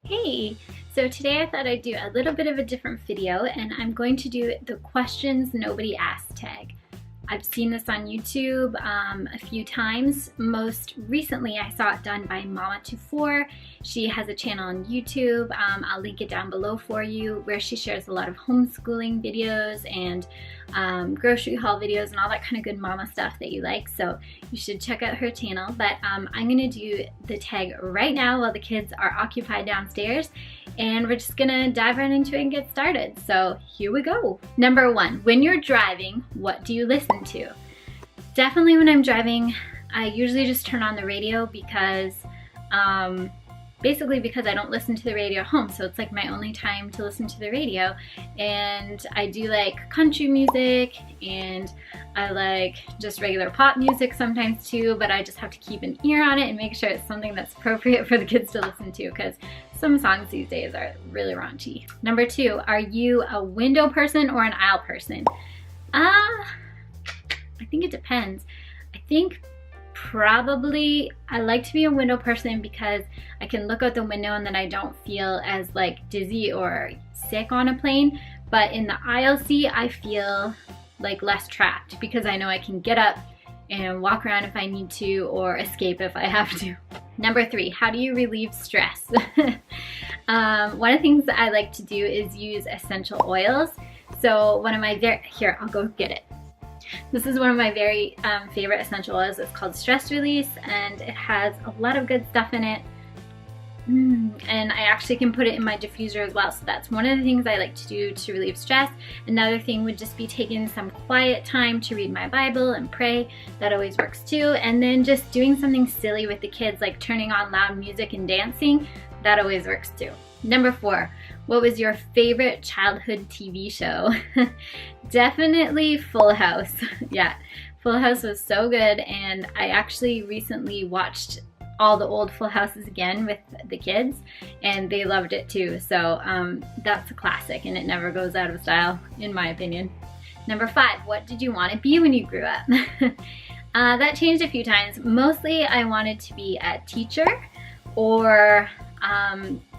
Hey! So today I thought I'd do a little bit of a different video, and I'm going to do the questions nobody asked tag. I've seen this on YouTube a few times. Most recently I saw it done by Mama24. She has a channel on YouTube. I'll link it down below for you, where she shares a lot of homeschooling videos and grocery haul videos and all that kind of good mama stuff that you like. So you should check out her channel. But I'm gonna do the tag right now while the kids are occupied downstairs, and we're just gonna dive right into it and get started. So here we go. Number 1, when you're driving, what do you listen to? Definitely when I'm driving, I usually just turn on the radio because basically because I don't listen to the radio at home, so it's like my only time to listen to the radio. And I do like country music, and I like just regular pop music sometimes too, but I just have to keep an ear on it and make sure it's something that's appropriate for the kids to listen to, because some songs these days are really raunchy. Number 2, are you a window person or an aisle person? I think it depends. I think probably I like to be a window person because I can look out the window and then I don't feel as like dizzy or sick on a plane. But in the aisle seat, I feel like less trapped because I know I can get up and walk around if I need to, or escape if I have to. Number 3, how do you relieve stress? One of the things that I like to do is use essential oils. So one of my here, I'll go get it. This is one of my very favorite essential oils. It's called Stress Release, and it has a lot of good stuff in it. And I actually can put it in my diffuser as well, so that's one of the things I like to do to relieve stress. Another thing would just be taking some quiet time to read my Bible and pray. That always works too. And then just doing something silly with the kids, like turning on loud music and dancing. That always works too. Number 4, what was your favorite childhood TV show? Definitely Full House. Yeah, Full House was so good, and I actually recently watched all the old Full Houses again with the kids, and they loved it too. So that's a classic, and it never goes out of style, in my opinion. Number 5, what did you want to be when you grew up? That changed a few times. Mostly I wanted to be a teacher, or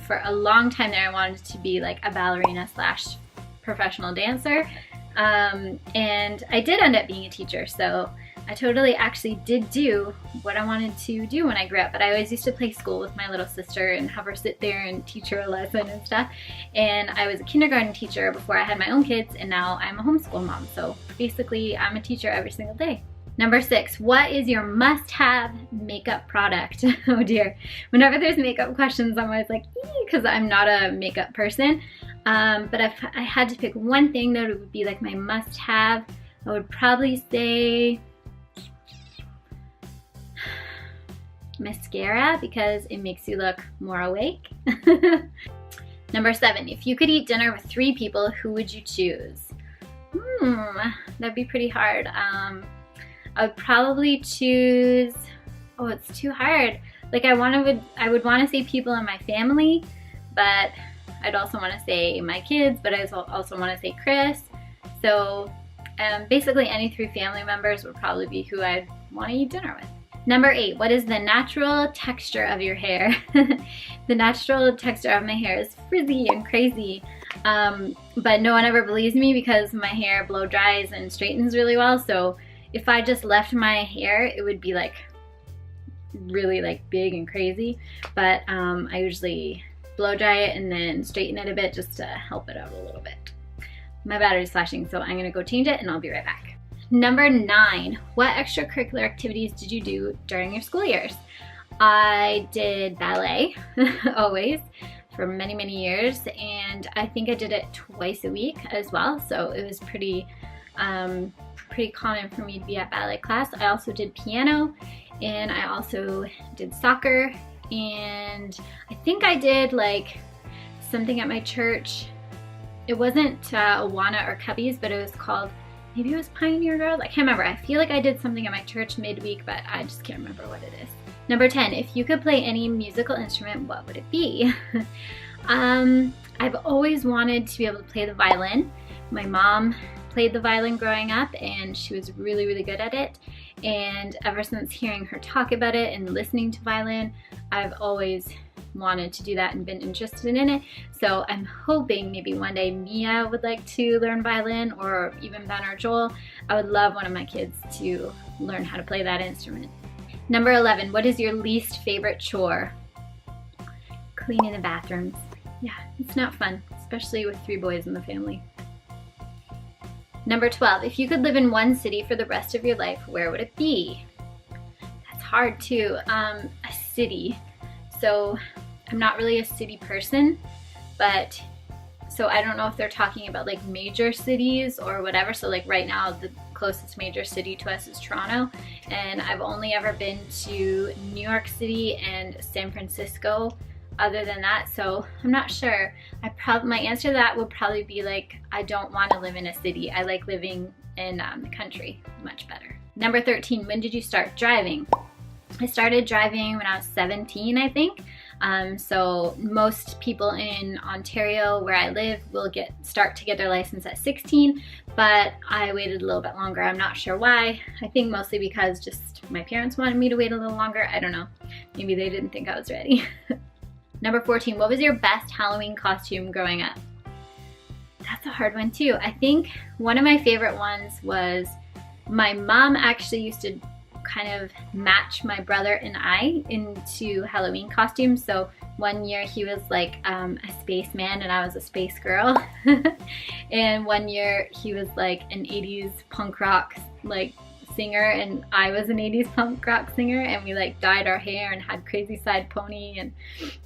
for a long time there I wanted to be like a ballerina slash professional dancer, and I did end up being a teacher, so I totally actually did do what I wanted to do when I grew up. But I always used to play school with my little sister and have her sit there and teach her a lesson and stuff. And I was a kindergarten teacher before I had my own kids, and now I'm a homeschool mom, so basically I'm a teacher every single day. Number 6, what is your must-have makeup product? Oh dear. Whenever there's makeup questions, I'm always like, because I'm not a makeup person. But if I had to pick one thing that would be like my must-have, I would probably say mascara, because it makes you look more awake. Number 7, if you could eat dinner with 3 people, who would you choose? That'd be pretty hard. I would probably choose, oh, it's too hard. Like I would want to say people in my family, but I'd also want to say my kids, but I also want to say Chris. So basically any 3 family members would probably be who I'd want to eat dinner with. Number 8, what is the natural texture of your hair? The natural texture of my hair is frizzy and crazy, but no one ever believes me because my hair blow dries and straightens really well. So if I just left my hair, it would be like really like big and crazy, but I usually blow dry it and then straighten it a bit just to help it out a little bit. My battery's flashing, so I'm gonna go change it and I'll be right back. Number 9, what extracurricular activities did you do during your school years? I did ballet, always, for many, many years, and I think I did it twice a week as well, so it was pretty common for me to be at ballet class. I also did piano, and I also did soccer, and I think I did like something at my church. It wasn't Awana or Cubbies, but it was called, maybe it was Pioneer Girls? I can't remember. I feel like I did something at my church midweek, but I just can't remember what it is. Number 10, if you could play any musical instrument, what would it be? I've always wanted to be able to play the violin. My mom played the violin growing up, and she was really, really good at it. And ever since hearing her talk about it and listening to violin, I've always wanted to do that and been interested in it. So I'm hoping maybe one day Mia would like to learn violin, or even Ben or Joel. I would love one of my kids to learn how to play that instrument. Number 11, what is your least favorite chore? Cleaning the bathrooms. Yeah, it's not fun, especially with 3 boys in the family. Number 12, if you could live in one city for the rest of your life, where would it be? That's hard too. A city. So I'm not really a city person, but so I don't know if they're talking about like major cities or whatever. So like right now the closest major city to us is Toronto, and I've only ever been to New York City and San Francisco other than that, so I'm not sure. My answer to that would probably be like, I don't want to live in a city. I like living in the country much better. Number 13, when did you start driving? I started driving when I was 17, I think. So most people in Ontario where I live will start to get their license at 16, but I waited a little bit longer. I'm not sure why. I think mostly because just my parents wanted me to wait a little longer. I don't know. Maybe they didn't think I was ready. Number 14, what was your best Halloween costume growing up? That's a hard one too. I think one of my favorite ones was, my mom actually used to kind of match my brother and I into Halloween costumes. So one year he was like a spaceman and I was a space girl. And one year he was like an 80s punk rock like singer and I was an 80s punk rock singer, and we like dyed our hair and had crazy side pony and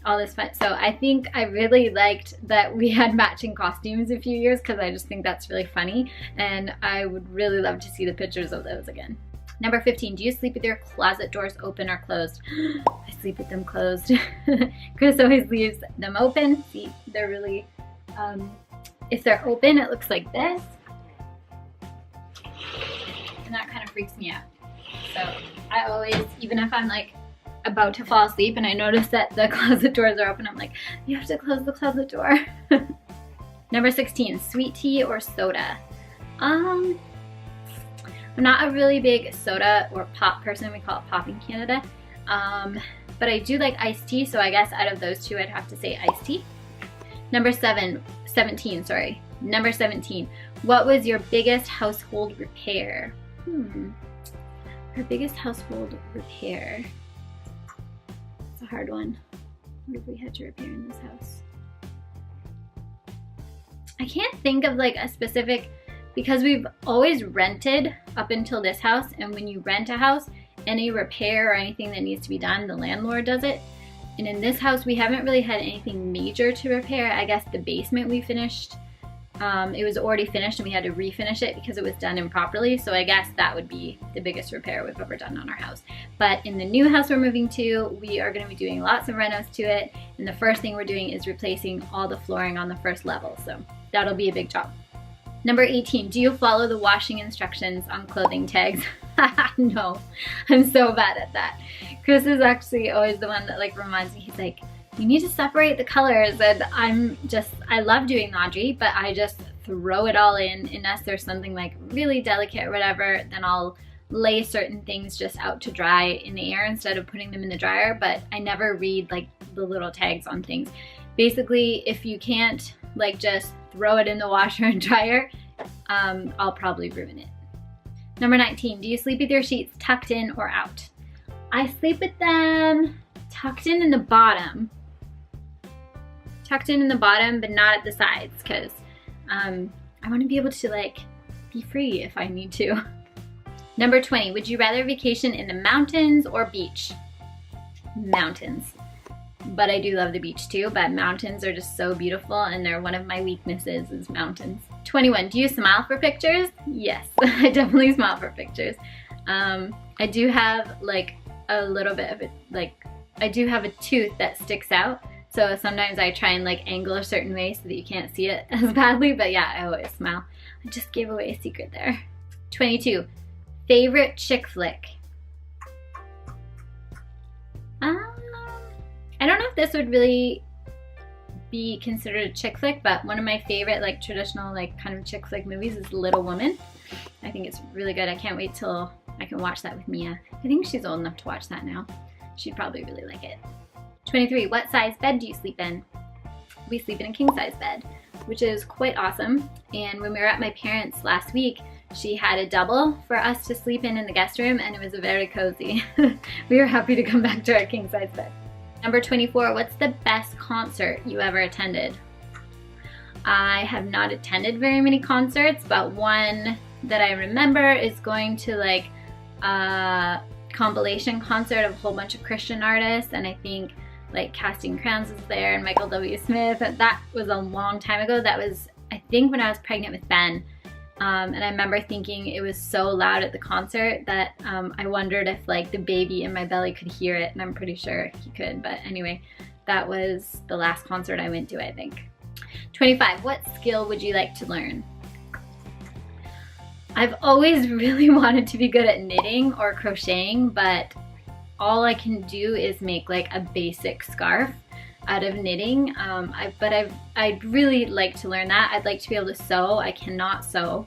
all this fun. So I think I really liked that we had matching costumes a few years, because I just think that's really funny, and I would really love to see the pictures of those again. Number 15, do you sleep with your closet doors open or closed? I sleep with them closed. Chris always leaves them open. See, they're really, if they're open, it looks like this. And that kind of freaks me out. So I always, even if I'm like about to fall asleep and I notice that the closet doors are open, I'm like, you have to close the closet door. Number 16, sweet tea or soda? I'm not a really big soda or pop person. We call it pop in Canada. But I do like iced tea, so I guess out of those two I'd have to say iced tea. Number 17, sorry. Number 17, what was your biggest household repair? Our biggest household repair. It's a hard one. What have we had to repair in this house? I can't think of like a specific, because we've always rented up until this house, and when you rent a house, any repair or anything that needs to be done, the landlord does it. And in this house, we haven't really had anything major to repair. I guess the basement we finished. It was already finished and we had to refinish it because it was done improperly. So I guess that would be the biggest repair we've ever done on our house. But in the new house we're moving to, we are going to be doing lots of renos to it. And the first thing we're doing is replacing all the flooring on the first level. So that'll be a big job. Number 18, do you follow the washing instructions on clothing tags? No, I'm so bad at that. Chris is actually always the one that like reminds me, he's like, you need to separate the colors, and I love doing laundry, but I just throw it all in unless there's something like really delicate or whatever, then I'll lay certain things just out to dry in the air instead of putting them in the dryer, but I never read like the little tags on things. Basically, if you can't like just throw it in the washer and dryer, I'll probably ruin it. Number 19, do you sleep with your sheets tucked in or out? I sleep with them tucked in the bottom. Tucked in the bottom, but not at the sides, because I want to be able to like be free if I need to. Number 20, would you rather vacation in the mountains or beach? Mountains. But I do love the beach too, but mountains are just so beautiful, and they're one of my weaknesses is mountains. 21, do you smile for pictures? Yes, I definitely smile for pictures. I do have like a little bit of it, like I do have a tooth that sticks out. So sometimes I try and like angle a certain way so that you can't see it as badly, but yeah, I always smile. I just gave away a secret there. 22, favorite chick flick? I don't know if this would really be considered a chick flick, but one of my favorite like traditional like kind of chick flick movies is Little Woman. I think it's really good. I can't wait till I can watch that with Mia. I think she's old enough to watch that now. She'd probably really like it. 23, what size bed do you sleep in? We sleep in a king size bed, which is quite awesome. And when we were at my parents' last week, she had a double for us to sleep in the guest room, and it was very cozy. We were happy to come back to our king size bed. Number 24, what's the best concert you ever attended? I have not attended very many concerts, but one that I remember is going to like a compilation concert of a whole bunch of Christian artists, and I think like Casting Crowns was there and Michael W. Smith. That was a long time ago. That was, I think, when I was pregnant with Ben. And I remember thinking it was so loud at the concert that I wondered if like the baby in my belly could hear it, and I'm pretty sure he could. But anyway, that was the last concert I went to, I think. 25, what skill would you like to learn? I've always really wanted to be good at knitting or crocheting, but all I can do is make like a basic scarf out of knitting, I'd really like to learn that. I'd like to be able to sew. I cannot sew.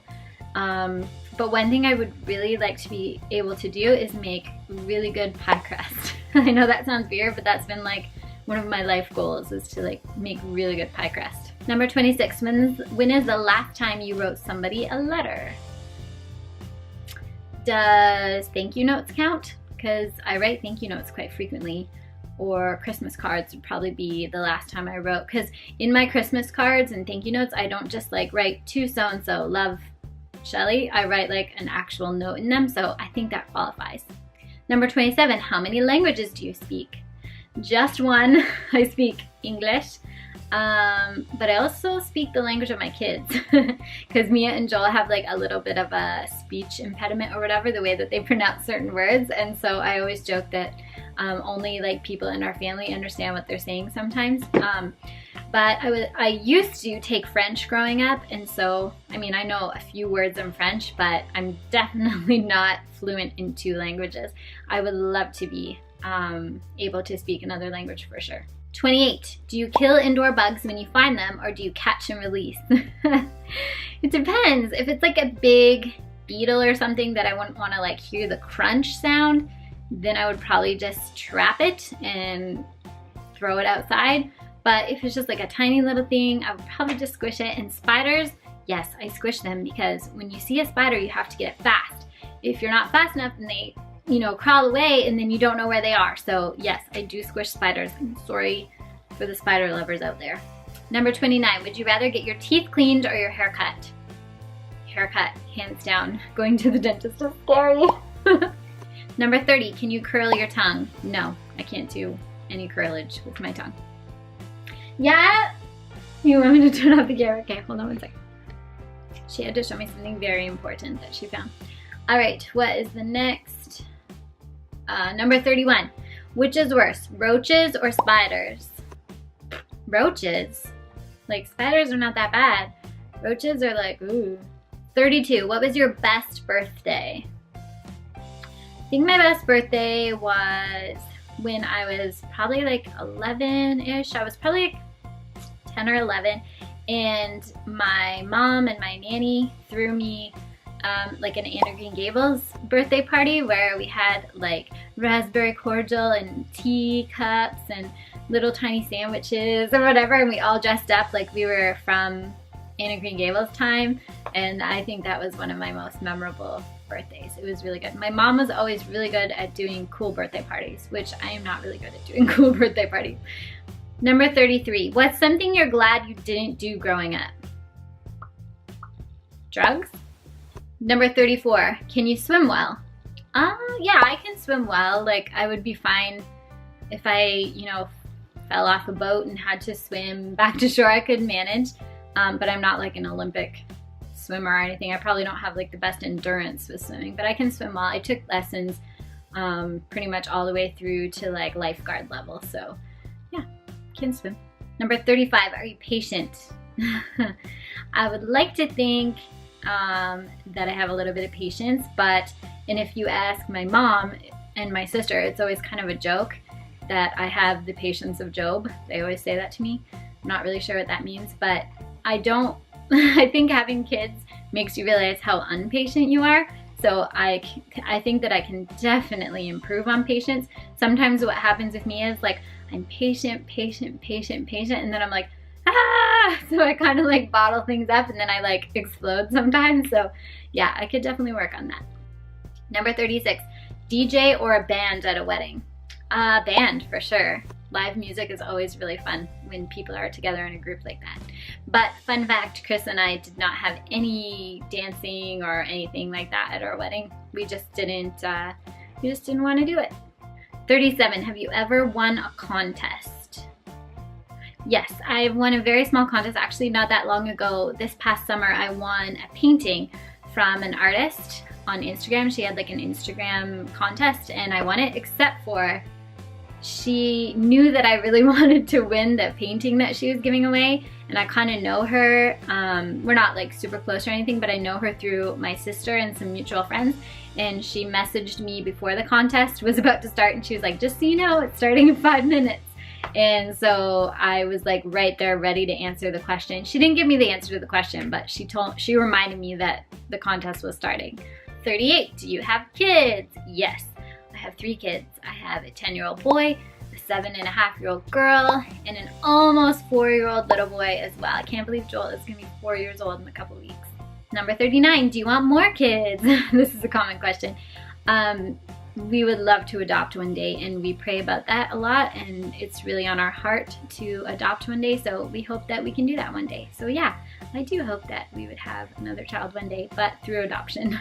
But one thing I would really like to be able to do is make really good pie crust. I know that sounds weird, but that's been like one of my life goals, is to like make really good pie crust. Number 26, when is the last time you wrote somebody a letter? Does thank you notes count? Because I write thank you notes quite frequently. Or Christmas cards would probably be the last time I wrote, because in my Christmas cards and thank you notes, I don't just like write to so-and-so, love Shelly. I write like an actual note in them, so I think that qualifies. Number 27, how many languages do you speak? Just one. I speak English, but I also speak the language of my kids, because Mia and Joel have like a little bit of a speech impediment or whatever, the way that they pronounce certain words, and so I always joke that only like people in our family understand what they're saying sometimes. But I used to take French growing up, and so I mean, I know a few words in French, but I'm definitely not fluent in 2 languages. I would love to be able to speak another language for sure. 28, do you kill indoor bugs when you find them, or do you catch and release? It depends. If it's like a big beetle or something that I wouldn't want to like hear the crunch sound, then I would probably just trap it and throw it outside. But if it's just like a tiny little thing, I would probably just squish it. And spiders, yes, I squish them, because when you see a spider, you have to get it fast. If you're not fast enough, then they, you know, crawl away, and then you don't know where they are. So yes, I do squish spiders. I'm sorry for the spider lovers out there. Number 29, would you rather get your teeth cleaned or your hair cut? Haircut, hands down. Going to the dentist is scary. Number 30, can you curl your tongue? No, I can't do any curlage with my tongue. Yeah? You want me to turn off the camera? Okay, hold on one second. She had to show me something very important that she found. All right, what is the next? Number 31, which is worse, roaches or spiders? Roaches? Like, spiders are not that bad. Roaches are like, ooh. 32, what was your best birthday? I think my best birthday was when I was probably like 11-ish. I was probably like 10 or 11, and my mom and my nanny threw me like an Anna Green Gables birthday party where we had like raspberry cordial and tea cups and little tiny sandwiches or whatever, and we all dressed up like we were from Anna Green Gables time, and I think that was one of my most memorable birthdays. It was really good. My mom was always really good at doing cool birthday parties, which I am not really good at doing cool birthday parties. Number 33, what's something you're glad you didn't do growing up? Drugs? Number 34, can you swim well? Yeah, I can swim well. Like, I would be fine if I, you know, fell off a boat and had to swim back to shore. I could manage, but I'm not like an Olympic swimmer or anything. I probably don't have like the best endurance with swimming, but I can swim well. I took lessons pretty much all the way through to like lifeguard level, so yeah, can swim. Number 35, are you patient? I would like to think that I have a little bit of patience, and if you ask my mom and my sister, it's always kind of a joke that I have the patience of Job. They always say that to me. I'm not really sure what that means, but I don't. I think having kids makes you realize how impatient you are. So I think that I can definitely improve on patience. Sometimes what happens with me is like I'm patient, patient, patient, patient, and then I'm like, ah! So I kind of like bottle things up and then I like explode sometimes. So yeah, I could definitely work on that. Number 36, DJ or a band at a wedding? Band for sure. Live music is always really fun when people are together in a group like that. But fun fact, Chris and I did not have any dancing or anything like that at our wedding. We just didn't want to do it. 37, have you ever won a contest? Yes, I've won a very small contest actually not that long ago. This past summer I won a painting from an artist on Instagram. She had like an Instagram contest and I won it, except for she knew that I really wanted to win the painting that she was giving away, and I kind of know her. We're not like super close or anything, but I know her through my sister and some mutual friends, and she messaged me before the contest was about to start and she was like, just so you know, it's starting in 5 minutes. And so I was like right there ready to answer the question. She didn't give me the answer to the question, but she reminded me that the contest was starting. 38, do you have kids? Yes. I have 3 kids. I have a 10-year-old boy, a 7.5-year-old girl, and an almost 4-year-old little boy as well. I can't believe Joel is gonna be 4 years old in a couple weeks. Number 39, do you want more kids? This is a common question. We would love to adopt one day, and we pray about that a lot, and it's really on our heart to adopt one day, so we hope that we can do that one day. So yeah, I do hope that we would have another child one day, but through adoption.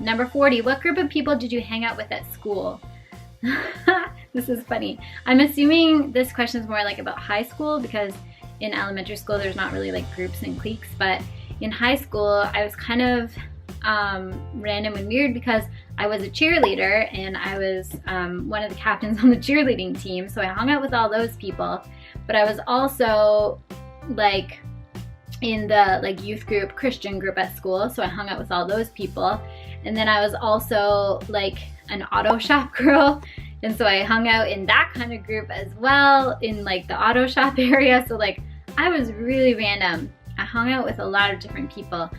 Number 40, what group of people did you hang out with at school? This is funny. I'm assuming this question is more like about high school, because in elementary school there's not really like groups and cliques, but in high school I was kind of random and weird because I was a cheerleader and I was one of the captains on the cheerleading team, so I hung out with all those people, but I was also like in the like youth group, Christian group at school, so I hung out with all those people. And then I was also like an auto shop girl, and so I hung out in that kind of group as well, in like the auto shop area. So like I was really random. I hung out with a lot of different people.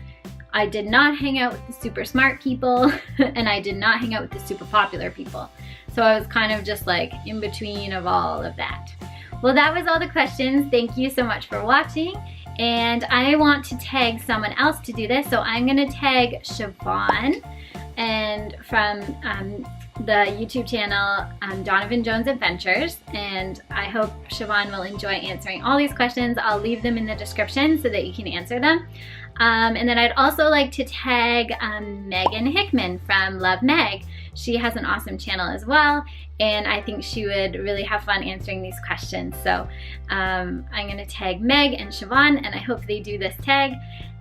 I did not hang out with the super smart people and I did not hang out with the super popular people. So I was kind of just like in between of all of that. Well, that was all the questions. Thank you so much for watching. And I want to tag someone else to do this, so I'm gonna tag Siobhan, and from the YouTube channel Donovan Jones Adventures, and I hope Siobhan will enjoy answering all these questions. I'll leave them in the description so that you can answer them. And then I'd also like to tag Megan Hickman from Love Meg. She has an awesome channel as well, and I think she would really have fun answering these questions. So I'm gonna tag Meg and Siobhan, and I hope they do this tag.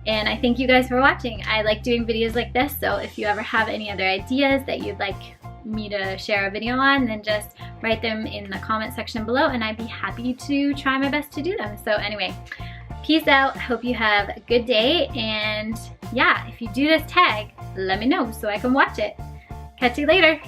And I thank you guys for watching. I like doing videos like this, so if you ever have any other ideas that you'd like me to share a video on, then just write them in the comment section below and I'd be happy to try my best to do them. So anyway, peace out. Hope you have a good day, and yeah, if you do this tag, let me know so I can watch it. Catch you later.